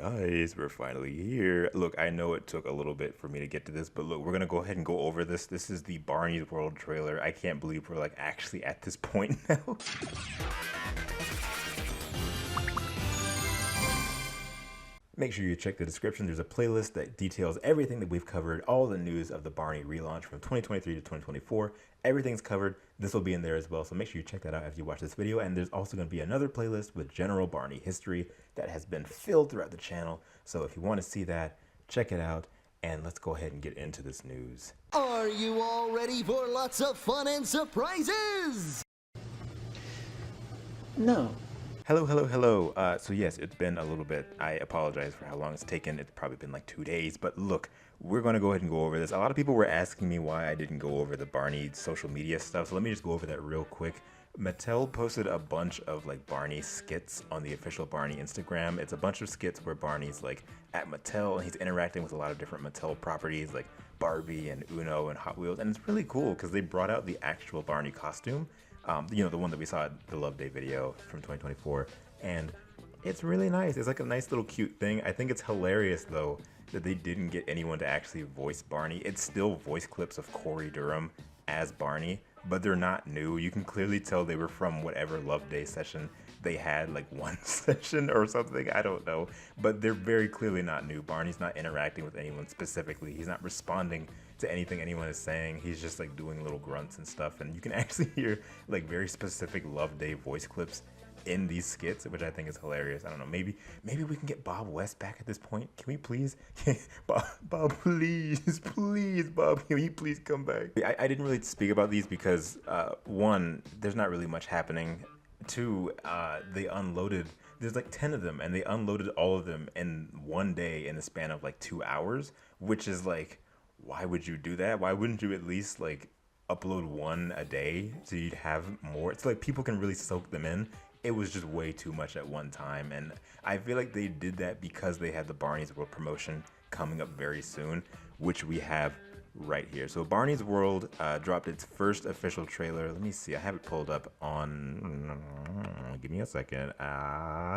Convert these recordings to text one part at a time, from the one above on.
Guys, we're finally here. Look, I know it took a little bit for me to get to this, but look, we're gonna go ahead and go over this. This is the Barney's World trailer. I can't believe we're like actually at this point now. Make sure you check the description. There's a playlist that details everything that we've covered, all the news of the Barney relaunch from 2023 to 2024. Everything's covered. This will be in there as well, so make sure you check that out after you watch this video. And there's also going to be another playlist with general Barney history that has been filled throughout the channel. So if you want to see that, check it out. And let's go ahead and get into this news. Are you all ready for lots of fun and surprises? No. Hello. So yes, it's been a little bit. I apologize for how long it's taken. It's probably been like 2 days, but look, we're going to go ahead and go over this. A lot of people were asking me why I didn't go over the Barney social media stuff, so let me just go over that real quick. Mattel posted a bunch of like Barney skits on the official Barney Instagram. It's a bunch of skits where Barney's like at Mattel and he's interacting with a lot of different Mattel properties like Barbie and Uno and Hot Wheels, and it's really cool because they brought out the actual Barney costume. You know, the one that we saw at the Love Day video from 2024, and it's really nice. It's like a nice little cute thing. I think it's hilarious though that they didn't get anyone to actually voice Barney. It's still voice clips of Corey Durham as Barney, but they're not new. You can clearly tell they were from whatever Love Day session they had, like one session or something, I don't know, but they're very clearly not new. Barney's not interacting with anyone specifically. He's not responding to anything anyone is saying. He's just like doing little grunts and stuff, and you can actually hear like very specific Love Day voice clips in these skits, which I think is hilarious. I don't know, maybe we can get Bob West back at this point. Can we please? Bob, please, Bob, can you please come back? I didn't really speak about these because one, there's not really much happening. Two, they unloaded, there's like 10 of them, and they unloaded all of them in one day in the span of like 2 hours, which is like, why would you do that? Why wouldn't you at least like upload one a day so you'd have more? It's like people can really soak them in. It was just way too much at one time, and I feel like they did that because they had the Barney's World promotion coming up very soon, which we have right here. So Barney's World dropped its first official trailer. Let me see, I have it pulled up on, give me a second,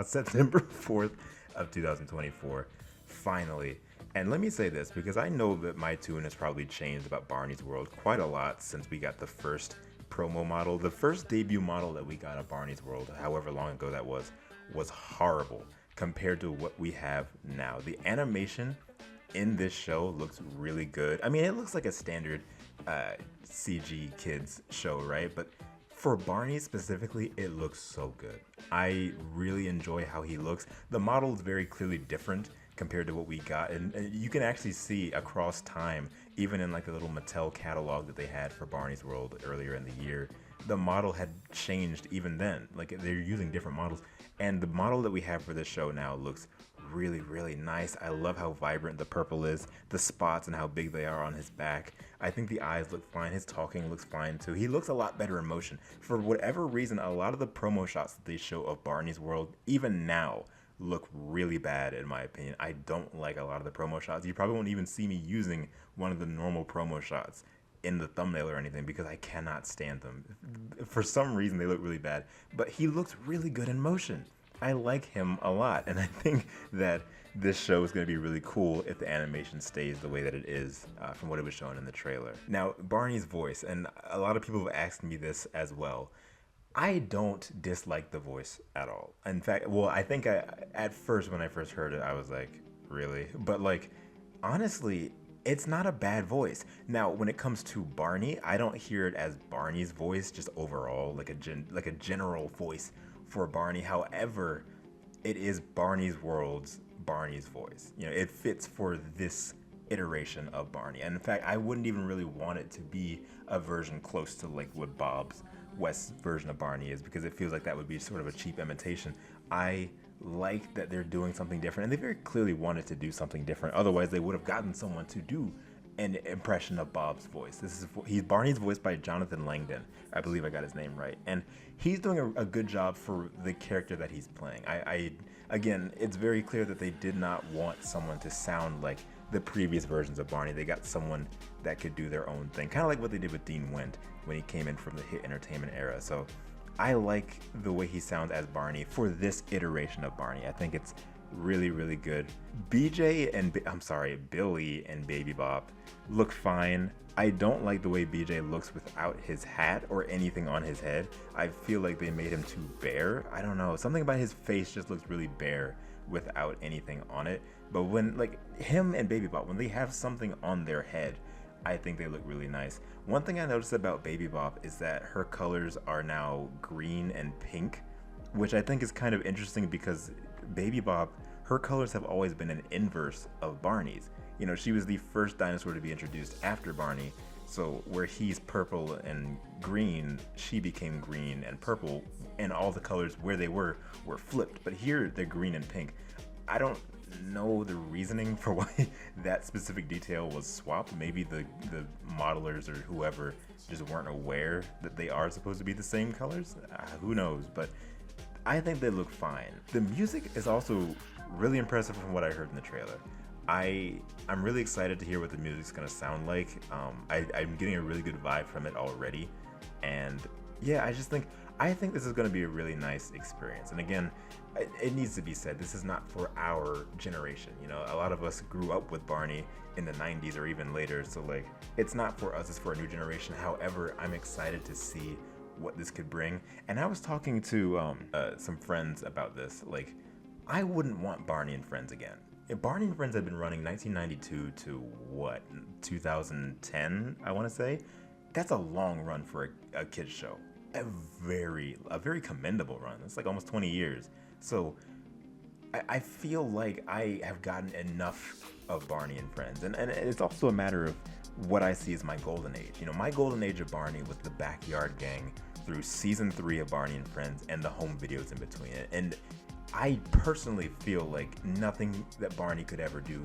September 4th of 2024, finally. And let me say this, because I know that my tune has probably changed about Barney's World quite a lot since we got the first promo model. The first debut model that we got at Barney's World, however long ago that was horrible compared to what we have now. The animation in this show looks really good. I mean, it looks like a standard CG kids show, right? But for Barney specifically, it looks so good. I really enjoy how he looks. The model is very clearly different compared to what we got, and you can actually see across time, even in like the little Mattel catalog that they had for Barney's World earlier in the year, the model had changed even then. Like, they're using different models, and the model that we have for this show now looks really nice. I love how vibrant the purple is, the spots and how big they are on his back. I think the eyes look fine. His talking looks fine too. He looks a lot better in motion. For whatever reason, a lot of the promo shots that they show of Barney's World, even now, look really bad in my opinion. I don't like a lot of the promo shots. You probably won't even see me using one of the normal promo shots in the thumbnail or anything because I cannot stand them. For some reason they look really bad, but he looks really good in motion. I like him a lot, and I think that this show is going to be really cool if the animation stays the way that it is from what it was shown in the trailer. Now, Barney's voice, and a lot of people have asked me this as well. I don't dislike the voice at all. In fact, well, I think at first when I first heard it, I was like, really? But like, honestly, it's not a bad voice. Now, when it comes to Barney, I don't hear it as Barney's voice, just overall, like a general voice for Barney. However, it is Barney's World's Barney's voice. You know, it fits for this iteration of Barney. And in fact, I wouldn't even really want it to be a version close to like what Bob's West's version of Barney is, because it feels like that would be sort of a cheap imitation. I like that they're doing something different, and they very clearly wanted to do something different. Otherwise, they would have gotten someone to do an impression of Bob's voice. He's Barney's voiced by Jonathan Langdon. I believe I got his name right, and he's doing a good job for the character that he's playing. Again, it's very clear that they did not want someone to sound like the previous versions of Barney. They got someone that could do their own thing, kind of like what they did with Dean Wendt when he came in from the hit entertainment era. So I like the way he sounds as Barney for this iteration of Barney. I think it's really, really good. Billy and Baby Bop look fine. I don't like the way BJ looks without his hat or anything on his head. I feel like they made him too bare. I don't know, something about his face just looks really bare without anything on it. But when, like, him and Baby Bop, when they have something on their head, I think they look really nice. One thing I noticed about Baby Bop is that her colors are now green and pink, which I think is kind of interesting because Baby Bop, her colors have always been an inverse of Barney's. You know, she was the first dinosaur to be introduced after Barney, so where he's purple and green, she became green and purple, and all the colors where they were flipped. But here they're green and pink. I don't know the reasoning for why that specific detail was swapped. Maybe the modelers or whoever just weren't aware that they are supposed to be the same colors. Who knows? But I think they look fine. The music is also really impressive from what I heard in the trailer. I'm really excited to hear what the music's gonna sound like. I'm getting a really good vibe from it already, and yeah, I think this is gonna be a really nice experience. And again, it needs to be said, this is not for our generation. You know, a lot of us grew up with Barney in the 90s or even later, so like, it's not for us, it's for a new generation. However, I'm excited to see what this could bring. And I was talking to some friends about this. Like, I wouldn't want Barney and Friends again. If Barney and Friends had been running 1992 to what, 2010, I want to say. That's a long run for a kids show. A very commendable run. It's like almost 20 years. So I feel like I have gotten enough of Barney and Friends, and it's also a matter of what I see as my golden age. You know, my golden age of Barney was the Backyard Gang through season 3 of Barney and Friends and the home videos in between it. And I personally feel like nothing that Barney could ever do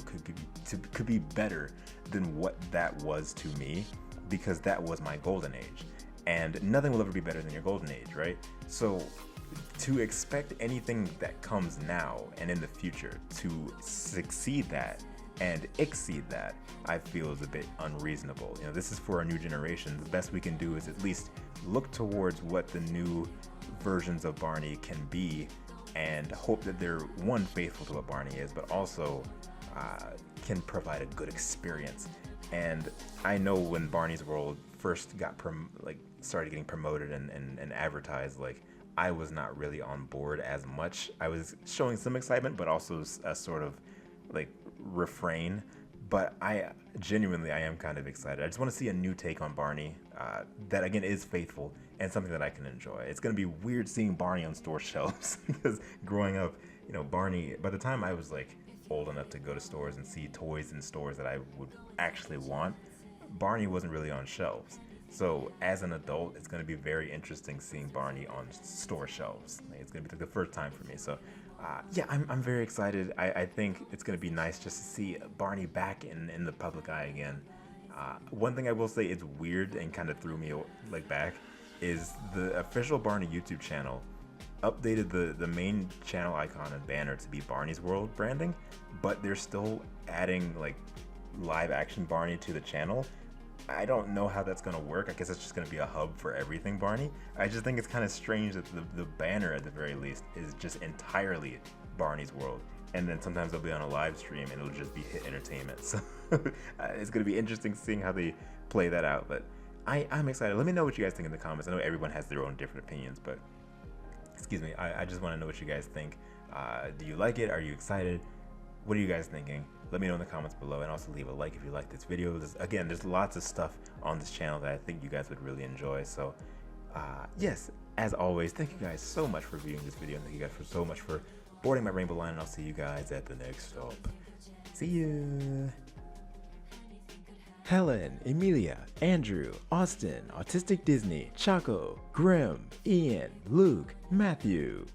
could be better than what that was to me, because that was my golden age. And nothing will ever be better than your golden age, right? So to expect anything that comes now and in the future to succeed that and exceed that, I feel is a bit unreasonable. You know, this is for a new generation. The best we can do is at least look towards what the new versions of Barney can be, and hope that they're, one, faithful to what Barney is, but also can provide a good experience. And I know when Barney's World first got started getting promoted and advertised, like, I was not really on board as much. I was showing some excitement, but also a sort of like refrain. But I am kind of excited. I just want to see a new take on Barney that, again, is faithful and something that I can enjoy. It's going to be weird seeing Barney on store shelves because growing up, you know, Barney, by the time I was like old enough to go to stores and see toys in stores that I would actually want, Barney wasn't really on shelves. So as an adult, it's going to be very interesting seeing Barney on store shelves. It's going to be like the first time for me. So yeah, I'm very excited. I think it's going to be nice just to see Barney back in the public eye again. One thing I will say is weird and kind of threw me like back is the official Barney YouTube channel updated the main channel icon and banner to be Barney's World branding, but they're still adding like live action Barney to the channel. I don't know how that's gonna work. I guess it's just gonna be a hub for everything Barney. I just think it's kind of strange that the banner, at the very least, is just entirely Barney's World. And then sometimes they'll be on a live stream and it'll just be Hit Entertainment. So it's gonna be interesting seeing how they play that out. But I'm excited. Let me know what you guys think in the comments. I know everyone has their own different opinions, but excuse me, I just want to know what you guys think. Do you like it? Are you excited? What are you guys thinking? Let me know in the comments below, and also leave a like if you like this video. There's lots of stuff on this channel that I think you guys would really enjoy. So yes, as always, thank you guys so much for viewing this video, and thank you guys so much for boarding my rainbow line, and I'll see you guys at the next stop. See you. Helen, Emilia, Andrew, Austin, Autistic Disney, Chaco, Grim, Ian, Luke, Matthew.